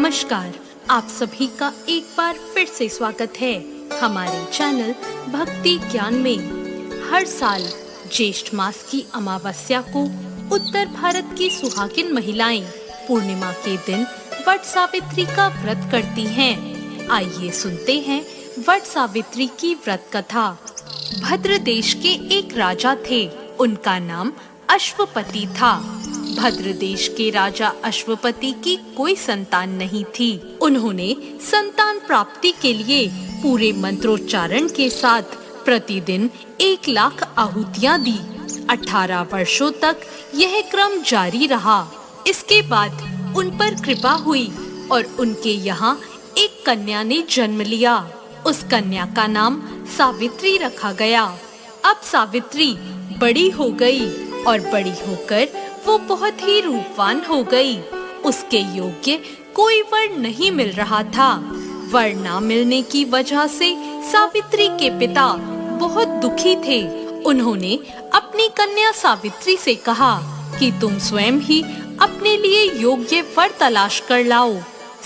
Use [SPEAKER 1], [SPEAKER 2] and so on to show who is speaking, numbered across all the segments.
[SPEAKER 1] नमस्कार, आप सभी का एक बार फिर से स्वागत है हमारे चैनल भक्ति ज्ञान में। हर साल ज्येष्ठ मास की अमावस्या को उत्तर भारत की सुहागिन महिलाएं पूर्णिमा के दिन वट सावित्री का व्रत करती हैं। आइए सुनते हैं वट सावित्री की व्रत कथा। भद्र देश के एक राजा थे, उनका नाम अश्वपति था। भद्र देश के राजा अश्वपति की कोई संतान नहीं थी। उन्होंने संतान प्राप्ति के लिए पूरे मंत्रोच्चारण के साथ प्रतिदिन 1,00,000 आहुतियां दी। 18 वर्षों तक यह क्रम जारी रहा। इसके बाद उन पर कृपा हुई और उनके यहाँ एक कन्या ने जन्म लिया। उस कन्या का नाम सावित्री रखा गया। अब सावित्री बड़ी हो गई और बड़ी होकर वो बहुत ही रूपवान हो गई। उसके योग्य कोई वर नहीं मिल रहा था। वर ना मिलने की वजह से सावित्री के पिता बहुत दुखी थे। उन्होंने अपनी कन्या सावित्री से कहा कि तुम स्वयं ही अपने लिए योग्य वर तलाश कर लाओ।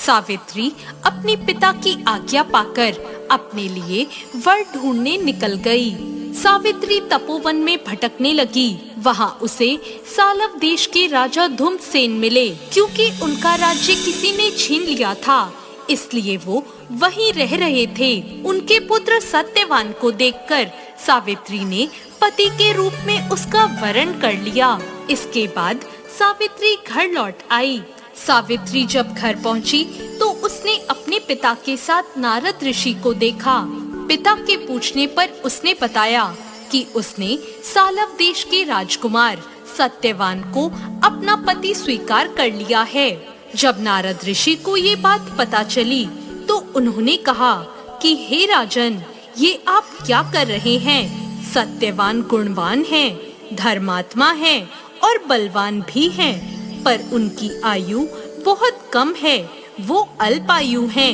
[SPEAKER 1] सावित्री अपने पिता की आज्ञा पाकर अपने लिए वर ढूंढने निकल गई। सावित्री तपोवन में भटकने लगी। वहाँ उसे सालव देश के राजा धुम्रसेन मिले। क्योंकि उनका राज्य किसी ने छीन लिया था, इसलिए वो वहीं रह रहे थे। उनके पुत्र सत्यवान को देखकर सावित्री ने पति के रूप में उसका वरण कर लिया। इसके बाद सावित्री घर लौट आई। सावित्री जब घर पहुंची तो उसने अपने पिता के साथ नारद ऋषि को देखा। पिता के पूछने पर उसने बताया कि उसने सालव देश के राजकुमार सत्यवान को अपना पति स्वीकार कर लिया है। जब नारद ऋषि को ये बात पता चली तो उन्होंने कहा कि हे राजन, ये आप क्या कर रहे हैं? सत्यवान गुणवान है, धर्मात्मा है और बलवान भी है, पर उनकी आयु बहुत कम है। वो अल्पायु हैं।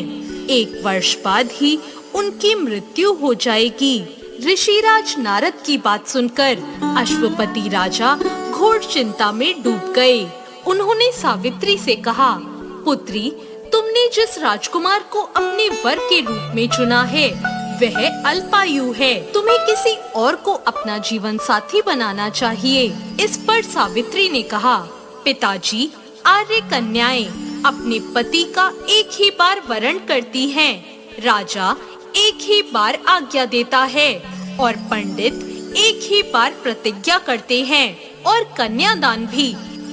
[SPEAKER 1] 1 वर्ष बाद ही उनकी मृत्यु हो जाएगी। ऋषिराज नारद की बात सुनकर अश्वपति राजा घोर चिंता में डूब गए। उन्होंने सावित्री से कहा, पुत्री, तुमने जिस राजकुमार को अपने वर के रूप में चुना है वह अल्पायु है। तुम्हें किसी और को अपना जीवन साथी बनाना चाहिए। इस पर सावित्री ने कहा, पिताजी, आर्य कन्याएं अपने पति का एक ही बार वरण करती हैं। राजा एक ही बार आज्ञा देता है और पंडित एक ही बार प्रतिज्ञा करते हैं और कन्यादान भी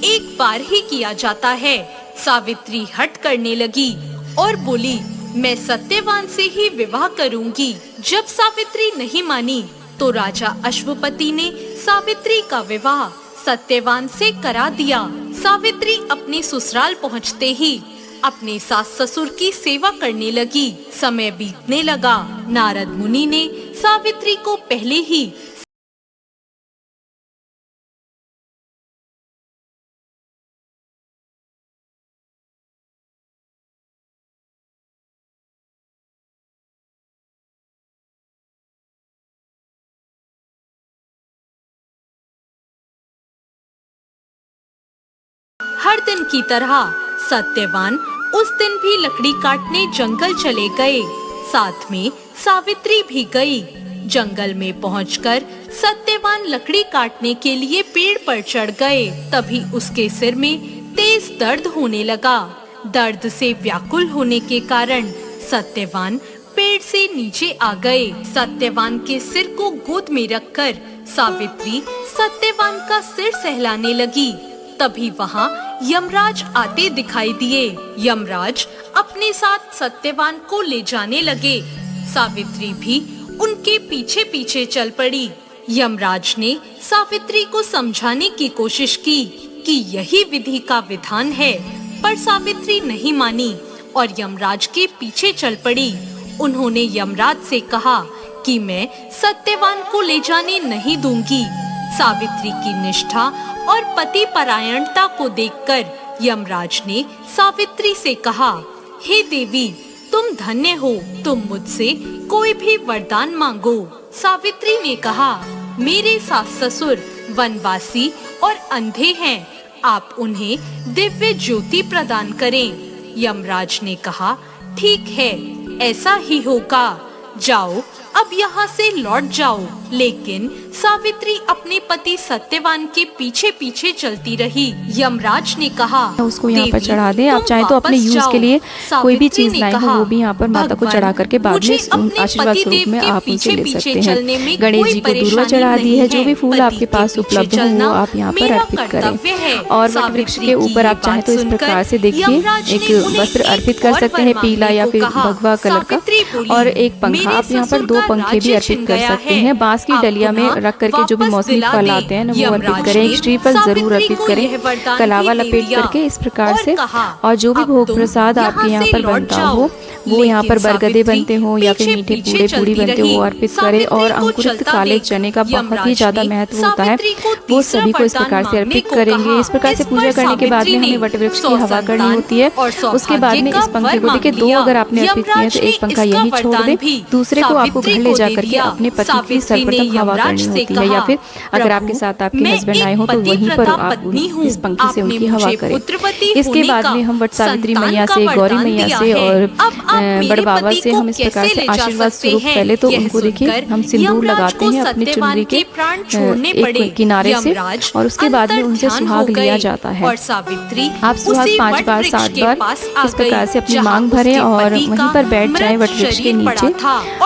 [SPEAKER 1] एक बार ही किया जाता है। सावित्री हठ करने लगी और बोली, मैं सत्यवान से ही विवाह करूंगी। जब सावित्री नहीं मानी तो राजा अश्वपति ने सावित्री का विवाह सत्यवान से करा दिया। सावित्री अपने ससुराल पहुँचते ही अपने सास ससुर की सेवा करने लगी। समय बीतने लगा। नारद मुनि ने सावित्री को पहले ही हर दिन की तरह सत्यवान उस दिन भी लकड़ी काटने जंगल चले गए। साथ में सावित्री भी गई। जंगल में पहुंचकर सत्यवान लकड़ी काटने के लिए पेड़ पर चढ़ गए। तभी उसके सिर में तेज दर्द होने लगा। दर्द से व्याकुल होने के कारण सत्यवान पेड़ से नीचे आ गए। सत्यवान के सिर को गोद में रखकर सावित्री सत्यवान का सिर सहलाने लगी। तभी वहाँ यमराज आते दिखाई दिए। यमराज अपने साथ सत्यवान को ले जाने लगे। सावित्री भी उनके पीछे पीछे चल पड़ी। यमराज ने सावित्री को समझाने की कोशिश की कि यही विधि का विधान है, पर सावित्री नहीं मानी और यमराज के पीछे चल पड़ी। उन्होंने यमराज से कहा कि मैं सत्यवान को ले जाने नहीं दूंगी। सावित्री की निष्ठा और पति परायणता को देखकर यमराज ने सावित्री से कहा, हे देवी, तुम धन्य हो, तुम मुझसे कोई भी वरदान मांगो। सावित्री ने कहा, मेरे सास ससुर वनवासी और अंधे हैं, आप उन्हें दिव्य ज्योति प्रदान करें। यमराज ने कहा, ठीक है, ऐसा ही होगा, जाओ अब यहाँ से लौट जाओ। लेकिन सावित्री अपने पति सत्यवान के पीछे पीछे चलती रही। यमराज ने कहा,
[SPEAKER 2] उसको यहाँ पर चढ़ा दें। आप चाहें तो अपने यूज के लिए कोई भी चीज लाए हो वो भी यहाँ पर माता को चढ़ा करके बाद में आशीर्वाद स्वरूप में आप उनसे ले सकते हैं। गणेश जी को दूर्वा चढ़ा दी है। जो भी फूल आपके पास उपलब्ध हो वो आप यहाँ पर अर्पित करें। और वट वृक्ष के ऊपर आप चाहें तो इस प्रकार से देखिए एक वस्त्र अर्पित कर सकते हैं, पीला या फिर भगवा कलर का, और एक पंखा। आप यहाँ पर 2 पंखे भी अर्पित कर सकते हैं। बांस की डलिया में रख करके जो भी मौसमी फल आते हैं ना वो अर्पित करें। एक श्रीफल जरूर अर्पित करें, कलावा लपेट करके इस प्रकार से। और जो भी भोग प्रसाद आपके यहाँ पर बनता हो वो यहाँ पर बरगदे बनते हो या फिर मीठे पूड़े पूड़ी बनते हो वो अर्पित करें। और अंकुरित काले चने का बहुत ही ज्यादा महत्व होता है, वो सभी को इस प्रकार से अर्पित करेंगे। इस प्रकार से पूजा करने के बाद में हमें वट वृक्ष की हवा करनी होती है। उसके बाद में इस पंखे को देखिए 2 अगर आपने अर्पित किया तो एक पंखा यही छोड़ दे, दूसरे को आपको घर ले जा करके अपने पति की सर्वप्रथम हवा करनी होती है। या फिर अगर आपके साथ आपके हस्बैंड आए हो तो वहीं पर आप इस पंखे से उनकी हवा करें। इसके बाद में हम वट सावित्री मैया से, गौरी मैया से और बड़ बाबा से हम इस प्रकार से आशीर्वाद स्वरूप पहले तो उनको देखिए हम सिंदूर लगाते हैं अपने चुनरी के एक किनारे से, और उसके बाद में उनसे सुहाग लिया जाता है। आप सुहाग 5 बार 7 बार इस प्रकार से अपनी मांग भरें और वहीं पर बैठ जाएं वट वृक्ष के नीचे,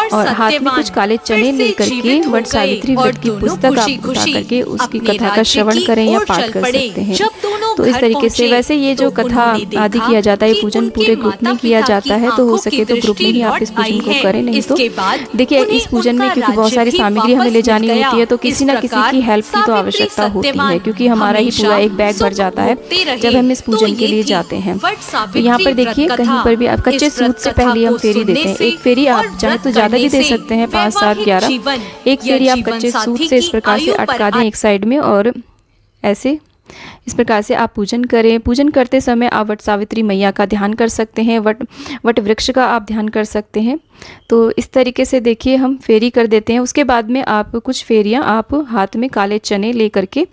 [SPEAKER 2] और हाथ में कुछ काले चने लेकर के वट सावित्री व्रत की पुस्तक आप उठा करके उसकी कथा का श्रवण करें या पाठ कर सकते हैं। तो इस तरीके से वैसे ये जो कथा आदि किया जाता है पूजन पूरे ग्रुप में किया जाता है, तो हो सके तो ग्रुप में ही आप इस पूजन को करें। नहीं तो देखिए इस पूजन में क्योंकि बहुत सारी सामग्री हमें ले जानी होती है तो किसी न किसी की हेल्प की तो आवश्यकता होती है, क्योंकि हमारा ही पूरा एक बैग भर जाता है जब हम इस पूजन के लिए जाते हैं। तो यहाँ पर देखिए कहीं पर भी आप कच्चे सूत से पहले हम फेरी देते हैं। एक फेरी आप चाहे तो ज्यादा भी दे सकते हैं, 5, 7, 11। एक फेरी आप कच्चे सूत से इस प्रकार से अटका दें एक साइड में, और ऐसे इस प्रकार से आप पूजन करें। पूजन करते समय आप वट सावित्री मैया का ध्यान कर सकते हैं, वट वृक्ष का आप ध्यान कर सकते हैं। तो इस तरीके से देखिए हम फेरी कर देते हैं। उसके बाद में आप कुछ फेरियां आप हाथ में काले चने ले करके